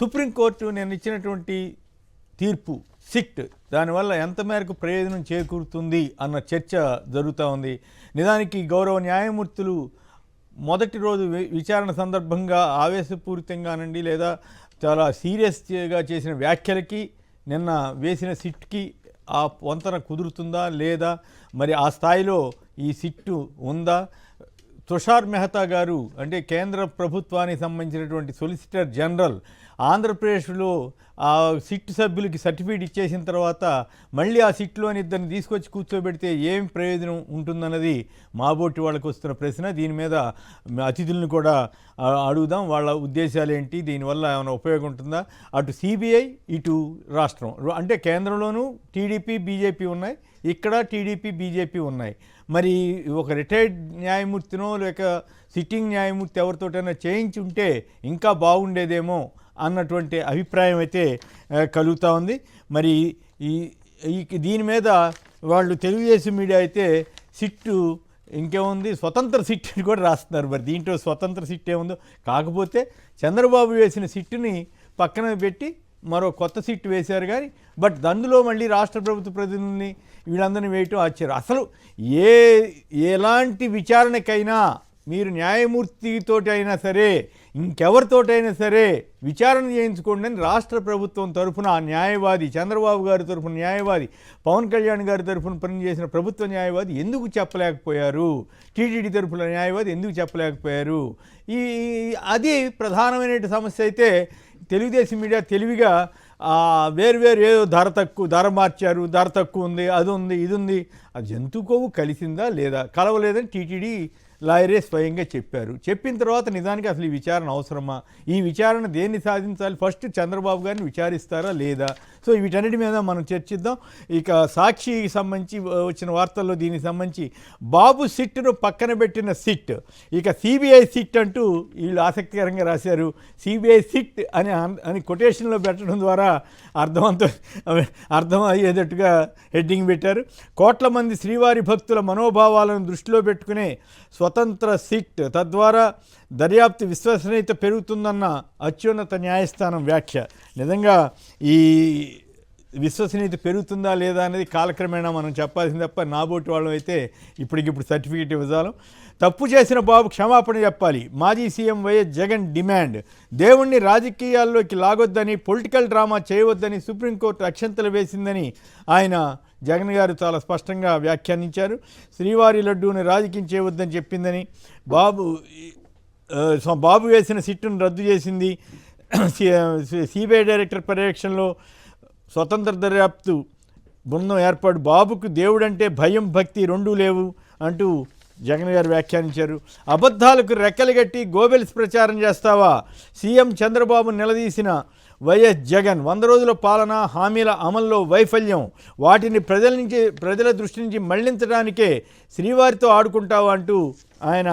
Supreme court నేను ఇచ్చినటువంటి తీర్పు సిట్ దానివల్ల ఎంత మేరకు ప్రయోజనం చేకూరుతుంది అన్న చర్చ జరుగుతూ ఉంది. నిజానికి గౌరవ న్యాయమూర్తులు మొదటి రోజు విచారణ సందర్భంగా ఆవేశపూరితంగానండి లేదా చాలా సీరియస్గా చేసిన వ్యాఖ్యలకి నిన్న వేసిన సిట్కి ఆ పొంతన కుదురుతుందా లేదా, మరి ఆ స్థాయిలో ఈ సిట్టు ఉందా? తుషార్ మెహతా గారు అంటే కేంద్ర ప్రభుత్వానికి సంబంధించినటువంటి సొలిసిటర్ జనరల్ ఆంధ్రప్రదేశ్లో ఆ సిట్ సభ్యులకి సర్టిఫికేట్ ఇచ్చేసిన తర్వాత మళ్ళీ ఆ సిట్లోని ఇద్దరిని తీసుకొచ్చి కూర్చోబెడితే ఏం ప్రయోజనం ఉంటుందన్నది మాబోటి వాళ్ళకి వస్తున్న ప్రశ్న. దీని మీద అతిథులను కూడా అడుగుదాం, వాళ్ళ ఉద్దేశాలు ఏంటి, దీనివల్ల ఏమైనా ఉపయోగం ఉంటుందా? అటు సిబిఐ ఇటు రాష్ట్రం అంటే కేంద్రంలోనూ టీడీపీ బీజేపీ ఉన్నాయి, ఇక్కడ టీడీపీ బీజేపీ ఉన్నాయి. మరి ఒక రిటైర్డ్ న్యాయమూర్తినో లేక సిట్టింగ్ న్యాయమూర్తి ఎవరితోటైనా చేయించి ఉంటే ఇంకా బాగుండేదేమో అన్నటువంటి అభిప్రాయం అయితే కలుగుతూ ఉంది. మరి దీని మీద వాళ్ళు తెలుగుదేశం మీడియా అయితే సిట్టు ఇంకేముంది స్వతంత్ర సిట్టుని కూడా రాస్తున్నారు. మరి దీంట్లో స్వతంత్ర సిట్ ఏముందో, కాకపోతే చంద్రబాబు వేసిన సిట్టుని పక్కన పెట్టి మరో కొత్త సిట్టు వేశారు కానీ బట్ అందులో మళ్ళీ రాష్ట్ర ప్రభుత్వ ప్రతినిధుల్ని వీళ్ళందరినీ వేయటం ఆశ్చర్యం. అసలు ఎలాంటి విచారణకైనా మీరు న్యాయమూర్తితోటి అయినా సరే ఇంకెవరితోటైనా సరే విచారణ చేయించుకోండి అని రాష్ట్ర ప్రభుత్వం తరఫున ఆ న్యాయవాది, చంద్రబాబు గారి తరఫున న్యాయవాది, పవన్ కళ్యాణ్ గారి తరఫున పనిచేసిన ప్రభుత్వ న్యాయవాది ఎందుకు చెప్పలేకపోయారు? టీటీడీ తరఫున న్యాయవాది ఎందుకు చెప్పలేకపోయారు? అది ప్రధానమైన సమస్య. అయితే తెలుగుదేశం మీడియా తెలివిగా వేరు ఏదో ధర మార్చారు, ధర తక్కువ ఉంది, అది ఉంది, ఇది ఉంది. ఆ జంతు కొవ్వు కలిసిందా లేదా, కలవలేదని టీటీడీ లాయరే స్వయంగా చెప్పారు. చెప్పిన తర్వాత నిజానికి అసలు ఈ విచారణ అవసరమా, ఈ విచారణ దేన్ని సాధించాలి, ఫస్ట్ చంద్రబాబు గారిని విచారిస్తారా లేదా? సో వీటన్నిటి మీద మనం చర్చిద్దాం. ఇక సాక్షికి సంబంధించి వచ్చిన వార్తల్లో దీనికి సంబంధించి బాబు సిట్ను పక్కన పెట్టిన సిట్, ఇక సిబిఐ సిట్ అంటూ వీళ్ళు ఆసక్తికరంగా రాశారు. సిబిఐ సిట్ అని కొటేషన్లో పెట్టడం ద్వారా అర్థం అయ్యేటట్టుగా హెడ్డింగ్ పెట్టారు. కోట్ల మంది శ్రీవారి భక్తుల మనోభావాలను దృష్టిలో పెట్టుకునే స్వతంత్ర సిట్, తద్వారా దర్యాప్తు విశ్వసనీయత పెరుగుతుందన్న అత్యున్నత న్యాయస్థానం వ్యాఖ్య. నిజంగా ఈ విశ్వసనీయత పెరుగుతుందా లేదా అనేది కాలక్రమేణా మనం చెప్పాల్సింది తప్ప నాబోటి వాళ్ళం అయితే ఇప్పటికిప్పుడు సర్టిఫికేట్ ఇవ్వజాలం. తప్పు చేసిన బాబు క్షమాపణ చెప్పాలి, మాజీ సీఎం వైఎస్ జగన్ డిమాండ్. దేవుణ్ణి రాజకీయాల్లోకి లాగొద్దని, పొలిటికల్ డ్రామా చేయవద్దని సుప్రీంకోర్టు అక్షంతలు వేసిందని ఆయన జగన్ గారు చాలా స్పష్టంగా వ్యాఖ్యానించారు. శ్రీవారి లడ్డూని రాజకీయం చేయవద్దని చెప్పిందని, బాబు వేసిన సిట్టును రద్దు చేసింది. సిబిఐ డైరెక్టర్ పర్యవేక్షణలో స్వతంత్ర దర్యాప్తు బృందం ఏర్పాటు, బాబుకు దేవుడంటే భయం భక్తి రెండూ లేవు అంటూ జగన్ గారు వ్యాఖ్యానించారు. అబద్ధాలకు రెక్కలు కట్టి గోబెల్స్ ప్రచారం చేస్తావా, సీఎం చంద్రబాబు నిలదీసిన వైఎస్ జగన్. 100 రోజుల పాలన హామీల అమల్లో వైఫల్యం, వాటిని ప్రజల దృష్టి నుంచి మళ్లించడానికే శ్రీవారితో ఆడుకుంటావా అంటూ ఆయన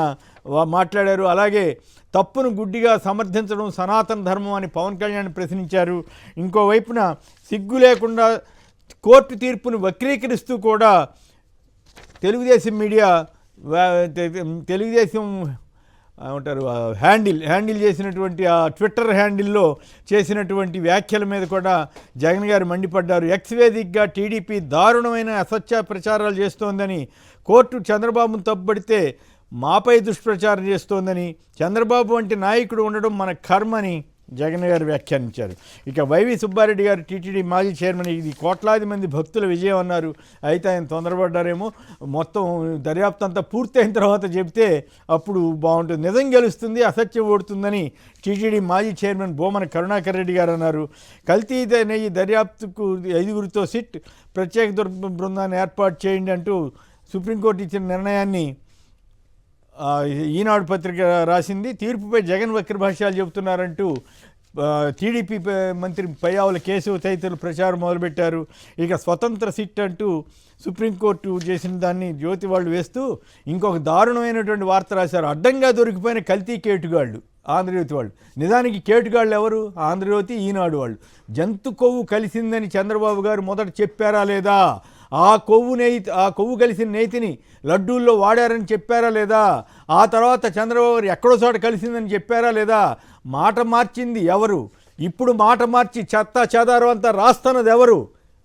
మాట్లాడారు. అలాగే తప్పును గుడ్డిగా సమర్థించడం సనాతన ధర్మం అని పవన్ కళ్యాణ్ ప్రశ్నించారు. ఇంకోవైపున సిగ్గు లేకుండా కోర్టు తీర్పును వక్రీకరిస్తూ కూడా తెలుగుదేశం మీడియా తెలుగుదేశం ఏమంటారు హ్యాండిల్ చేసినటువంటి ఆ ట్విట్టర్ హ్యాండిల్లో చేసినటువంటి వ్యాఖ్యల మీద కూడా జగన్ గారు మండిపడ్డారు. ఎక్స్ వేదికగా టీడీపీ దారుణమైన అసత్య ప్రచారాలు చేస్తోందని, కోర్టు చంద్రబాబును తప్పుపడితే మాపై దుష్ప్రచారం చేస్తోందని, చంద్రబాబు వంటి నాయకుడు ఉండడం మన కర్మని జగన్ గారు వ్యాఖ్యానించారు. ఇక వైవి సుబ్బారెడ్డి గారు టీటీడీ మాజీ చైర్మన్, ఇది కోట్లాది మంది భక్తుల విజయం అన్నారు. అయితే ఆయన తొందరపడ్డారేమో, మొత్తం దర్యాప్తు అంతా పూర్తయిన తర్వాత చెబితే అప్పుడు బాగుంటుంది, నిజం గెలుస్తుంది, అసత్యం ఓడుతుందని టీటీడీ మాజీ చైర్మన్ బోమన కరుణాకర్ రెడ్డి గారు అన్నారు. కల్తీ నెయ్యి దర్యాప్తుకు 5గురితో సిట్ ప్రత్యేక బృందాన్ని ఏర్పాటు చేయండి అంటూ సుప్రీంకోర్టు ఇచ్చిన నిర్ణయాన్ని ఈనాడు పత్రిక రాసింది. తీర్పుపై జగన్ వక్రభాష్యాలు చెబుతున్నారంటూ టీడీపీ మంత్రి పయ్యావుల కేశవ్ తదితరులు ప్రచారం మొదలుపెట్టారు. ఇక స్వతంత్ర సిట్ అంటూ సుప్రీంకోర్టు చేసిన దాన్ని జ్యోతి వాళ్ళు వేస్తూ ఇంకొక దారుణమైనటువంటి వార్త రాశారు. అడ్డంగా దొరికిపోయిన కల్తీ కేటుగాళ్ళు ఆంధ్రజ్యోతి వాళ్ళు. నిజానికి కేటుగాళ్ళు ఎవరు? ఆంధ్రజ్యోతి, ఈనాడు వాళ్ళు. జంతు కొవ్వు కలిసిందని చంద్రబాబు గారు మొదట చెప్పారా లేదా? ఆ కొవ్వు కలిసిన నేతిని లడ్డూల్లో వాడారని చెప్పారా లేదా? ఆ తర్వాత చంద్రబాబు ఎక్కడో చోట కలిసిందని చెప్పారా లేదా? మాట మార్చింది ఎవరు? ఇప్పుడు మాట మార్చి చెత్త చెదారం అంతా రాస్తున్నది ఎవరు?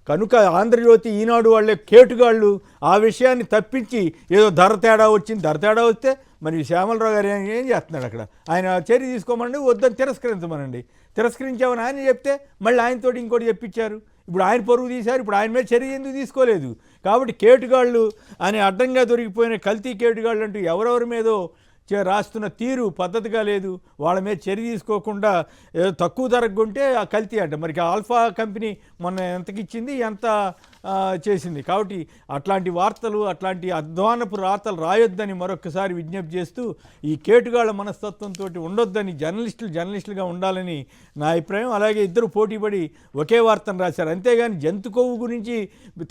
కనుక ఆంధ్రజ్యోతి, ఈనాడు వాళ్ళే కేటుగాళ్ళు ఆ విషయాన్ని తప్పించి ఏదో ధర తేడా వచ్చింది, ధర తేడా వస్తే మరి శ్యామలరావు గారు ఏం చేస్తున్నాడు అక్కడ? ఆయన చర్య తీసుకోమనండి, వద్దని తిరస్కరించమనండి. తిరస్కరించామని ఆయన చెప్తే మళ్ళీ ఆయనతోటి ఇంకోటి చెప్పించారు. ఇప్పుడు ఆయన పరుగు తీశారు, ఇప్పుడు ఆయన మీద చర్య ఎందుకు తీసుకోలేదు? కాబట్టి కేటుగాళ్ళు అని అడ్డంగా దొరికిపోయిన కల్తీ కేటుగాళ్ళు అంటూ ఎవరెవరి మీదో రాస్తున్న తీరు పద్ధతిగా లేదు. వాళ్ళ మీద చర్య తీసుకోకుండా ఏదో తక్కువ ధరకు కొంటే ఆ కల్తీ అంట. మరి ఆల్ఫా కంపెనీ మొన్న ఎంతకిచ్చింది, ఎంత చేసింది? కాబట్టి అట్లాంటి వార్తలు, అట్లాంటి అధ్వానపు రాతలు రాయొద్దని మరొకసారి విజ్ఞప్తి చేస్తూ, ఈ కేటుగాళ్ల మనస్తత్వంతో ఉండొద్దని జర్నలిస్టులుగా ఉండాలని నా అభిప్రాయం. అలాగే ఇద్దరు పోటీపడి ఒకే వార్తను రాశారు, అంతేగాని జంతు కొవ్వు గురించి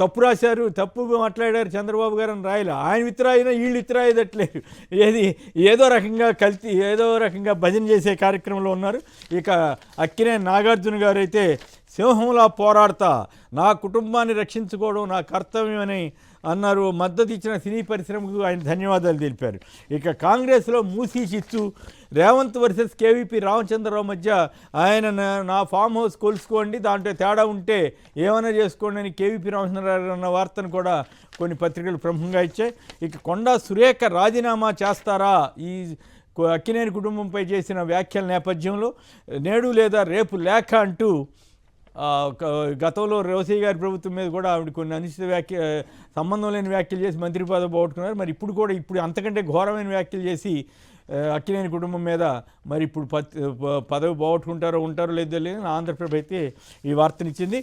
తప్పు రాశారు, తప్పు మాట్లాడారు చంద్రబాబు గారు అని రాయలే. ఆయన విత్రాయినా వీళ్ళు విత్రాయదట్లేదు. ఏదో రకంగా కల్తీ, ఏదో రకంగా భజన చేసే కార్యక్రమంలో ఉన్నారు. ఇక అక్కినేని నాగార్జున గారు అయితే సింహంలా పోరాడతా, నా కుటుంబాన్ని రక్షించుకోవడం నా కర్తవ్యమని అన్నారు. మద్దతు ఇచ్చిన సినీ పరిశ్రమకు ఆయన ధన్యవాదాలు తెలిపారు. ఇక కాంగ్రెస్లో మూసీ చిచ్చు, రేవంత్ వర్సెస్ కేవీపీ రామచంద్రరావు మధ్య ఆయన నా ఫామ్ హౌస్ కొలుసుకోండి, దాంట్లో తేడా ఉంటే ఏమైనా చేసుకోండి అని కేవీపీ రామచంద్రరావు అన్న వార్తను కూడా కొన్ని పత్రికలు ప్రముఖంగా ఇచ్చాయి. ఇక కొండా సురేఖ రాజీనామా చేస్తారా ఈ అక్కినేని కుటుంబంపై చేసిన వ్యాఖ్యల నేపథ్యంలో? నేడు లేదా రేపు లేఖ అంటూ గతంలో రోసయ్య గారి ప్రభుత్వం మీద కూడా ఆవిడ కొన్ని అనిశ్చిత సంబంధం లేని వ్యాఖ్యలు చేసి మంత్రి పదవి పోగొట్టుకున్నారు. మరి ఇప్పుడు అంతకంటే ఘోరమైన వ్యాఖ్యలు చేసి అక్కినేని కుటుంబం మీద మరి ఇప్పుడు పదవి పోగొట్టుకుంటారో లేదో లేదని ఆంధ్రప్రభ అయితే ఈ వార్తనిచ్చింది.